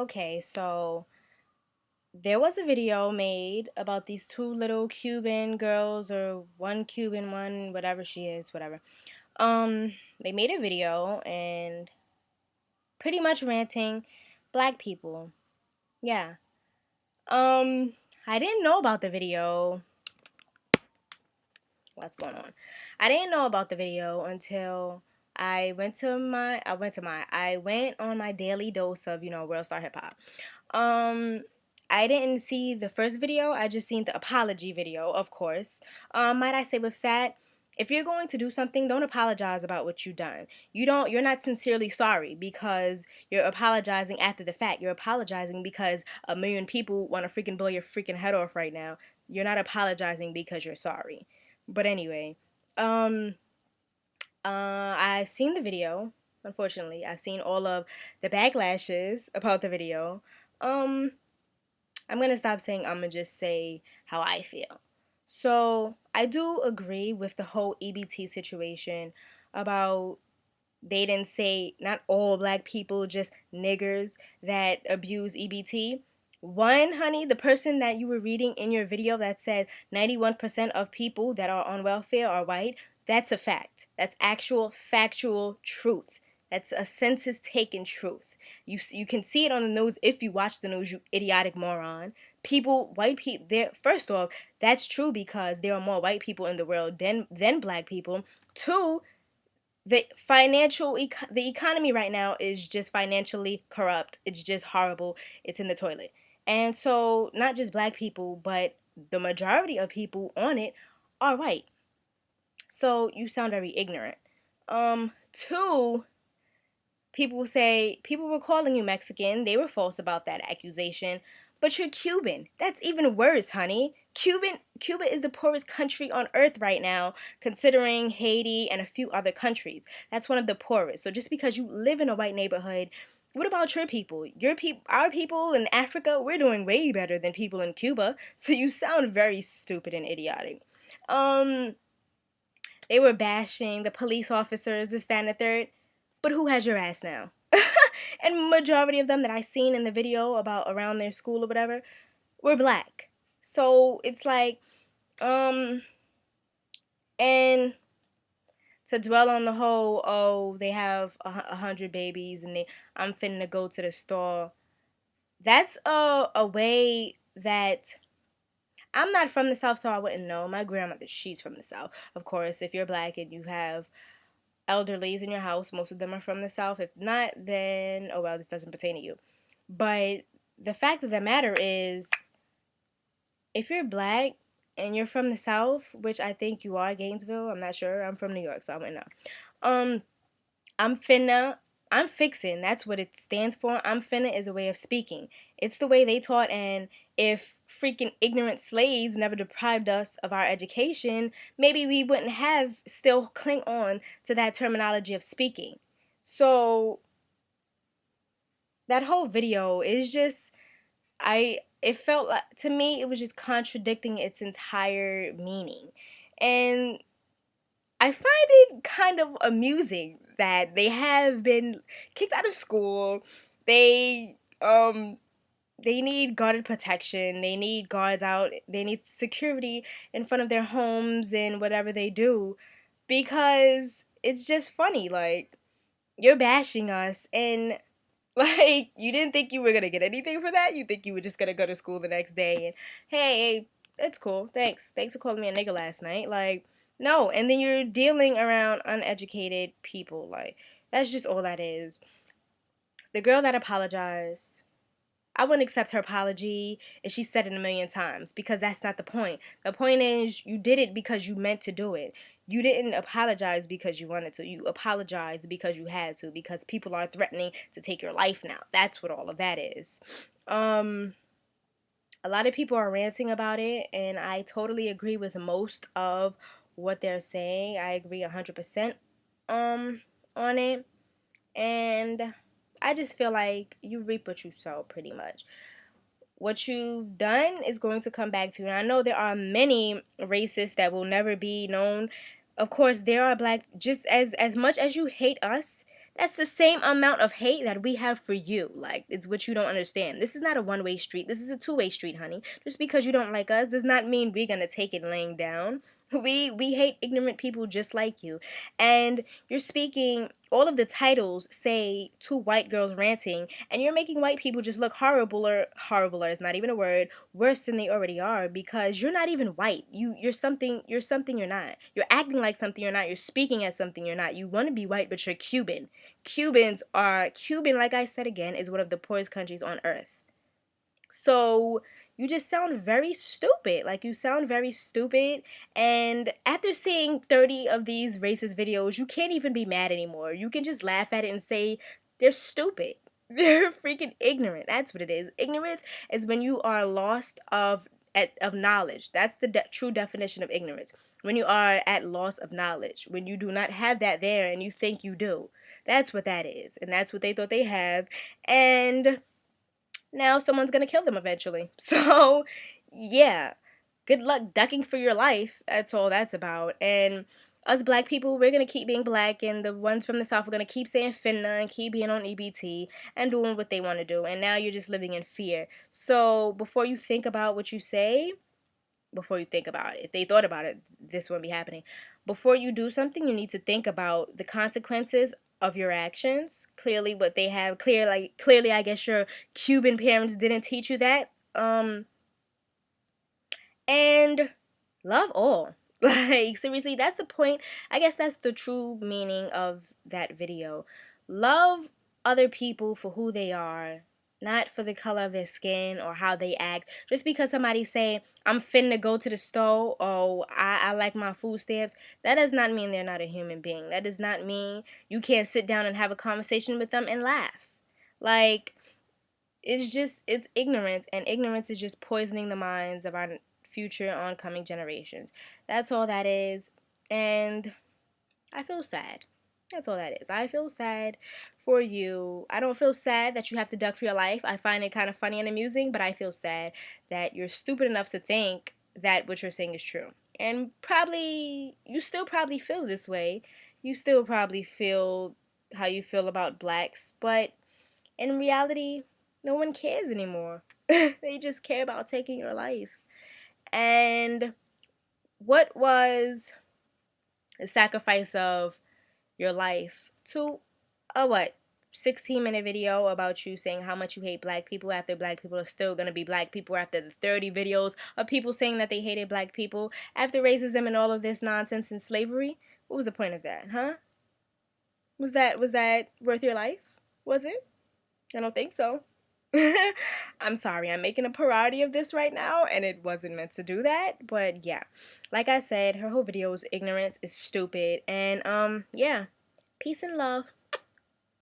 Okay, so there was a video made about these two little Cuban girls, or one Cuban, one whatever she is, whatever. They made a video and pretty much ranting black people. Yeah. Um, I didn't know about the video. What's going on? I didn't know about the video until I went on my daily dose of, World Star Hip Hop. Um, I didn't see the first video. I just seen the apology video, of course. Might I say with that, if you're going to do something, don't apologize about what you've done. You're not sincerely sorry because you're apologizing after the fact. You're apologizing because a million people want to freaking blow your freaking head off right now. You're not apologizing because you're sorry. But anyway, um, I've seen the video. Unfortunately, I've seen all of the backlashes about the video. Um, I'm gonna stop saying I'm gonna just say how I feel. So I do agree with the whole EBT situation about they didn't say not all black people, just niggers that abuse EBT. One, honey, the person that you were reading in your video that said 91% of people that are on welfare are white, that's a fact. That's actual factual truth. That's a census taken truth. You can see it on the news if you watch the news, you idiotic moron. White people, there. First off, that's true because there are more white people in the world than black people. Two, the economy right now is just financially corrupt. It's just horrible. It's in the toilet. And so not just black people, but the majority of people on it are white. So you sound very ignorant. Two, people were calling you Mexican. They were false about that accusation. But you're Cuban. That's even worse, honey. Cuba is the poorest country on earth right now, considering Haiti and a few other countries. That's one of the poorest. So just because you live in a white neighborhood, what about your people? Our people in Africa, we're doing way better than people in Cuba. So you sound very stupid and idiotic. Um, they were bashing the police officers, this, that, and the third. But who has your ass now? And majority of them that I seen in the video about around their school or whatever were black. So it's like, um, and to dwell on the whole, oh, they have 100 babies and I'm finna go to the store. That's a way that I'm not from the South, so I wouldn't know. My grandmother, she's from the South. Of course, if you're black and you have elderlies in your house, most of them are from the South. If not, then, oh well, this doesn't pertain to you. But the fact of the matter is, if you're black and you're from the South, which I think you are, Gainesville, I'm not sure. I'm from New York, so I wouldn't know. Um, I'm finna, I'm fixin'. That's what it stands for. I'm finna is a way of speaking. It's the way they taught, and if freaking ignorant slaves never deprived us of our education, maybe we wouldn't have still cling on to that terminology of speaking. So that whole video is just, it felt like, to me, it was just contradicting its entire meaning. And I find it kind of amusing that they have been kicked out of school. They they need guarded protection. They need guards out. They need security in front of their homes and whatever they do, because it's just funny. Like, you're bashing us, and like, you didn't think you were gonna get anything for that. You think you were just gonna go to school the next day and, hey, it's cool. Thanks for calling me a nigga last night. Like, no. And then you're dealing around uneducated people. Like, that's just all that is. The girl that apologized, I wouldn't accept her apology if she said it a million times, because that's not the point. The point is, you did it because you meant to do it. You didn't apologize because you wanted to. You apologized because you had to, because people are threatening to take your life now. That's what all of that is. A lot of people are ranting about it, and I totally agree with most of what they're saying. I agree 100% on it. And I just feel like you reap what you sow, pretty much. What you've done is going to come back to you. And I know there are many racists that will never be known. Of course, there are black, just as much as you hate us, That's the same amount of hate that we have for you. Like, it's what you don't understand. This is not a one-way street. This is a two-way street, honey. Just because you don't like us does not mean we're gonna take it laying down. We hate ignorant people just like you. And you're speaking, all of the titles say two white girls ranting, and you're making white people just look horribler is not even a word, worse than they already are, because you're not even white. You're something you're not. You're acting like something you're not. You're speaking as something you're not. You want to be white, but you're Cuban. Cuban, like I said again, is one of the poorest countries on earth. So you just sound very stupid. Like, you sound very stupid. And after seeing 30 of these racist videos, you can't even be mad anymore. You can just laugh at it and say they're stupid. They're freaking ignorant. That's what it is. Ignorance is when you are lost of knowledge. That's the true definition of ignorance. When you are at loss of knowledge, when you do not have that there and you think you do. That's what that is. And that's what they thought they have. And now someone's gonna kill them eventually. So, yeah, good luck ducking for your life. That's all that's about. And us black people, we're gonna keep being black, and the ones from the south are gonna keep saying finna and keep being on EBT and doing what they want to do. And now you're just living in fear. So before you think about what you say, before you think about it, if they thought about it, this wouldn't be happening. Before you do something, you need to think about the consequences of your actions. Clearly what they have clearly I guess your Cuban parents didn't teach you that. And love all. Like, seriously, that's the point. I guess that's the true meaning of that video. Love other people for who they are, not for the color of their skin or how they act. Just because somebody say, I'm finna go to the store, or I like my food stamps, that does not mean they're not a human being. That does not mean you can't sit down and have a conversation with them and laugh. Like, it's ignorance, and ignorance is just poisoning the minds of our future oncoming generations. That's all that is. And I feel sad. That's all that is. I feel sad for you. I don't feel sad that you have to duck for your life. I find it kind of funny and amusing, but I feel sad that you're stupid enough to think that what you're saying is true. And probably, you still probably feel this way. You still probably feel how you feel about blacks, but in reality, no one cares anymore. They just care about taking your life. And what was the sacrifice of your life to a 16-minute video about you saying how much you hate black people, after black people are still going to be black people, after the 30 videos of people saying that they hated black people, after racism and all of this nonsense and slavery? What was the point of that, huh? Was that worth your life? Was it? I don't think so. I'm sorry, I'm making a parody of this right now, and it wasn't meant to do that, but yeah. Like I said, her whole video is ignorance, is stupid, and yeah. Peace and love.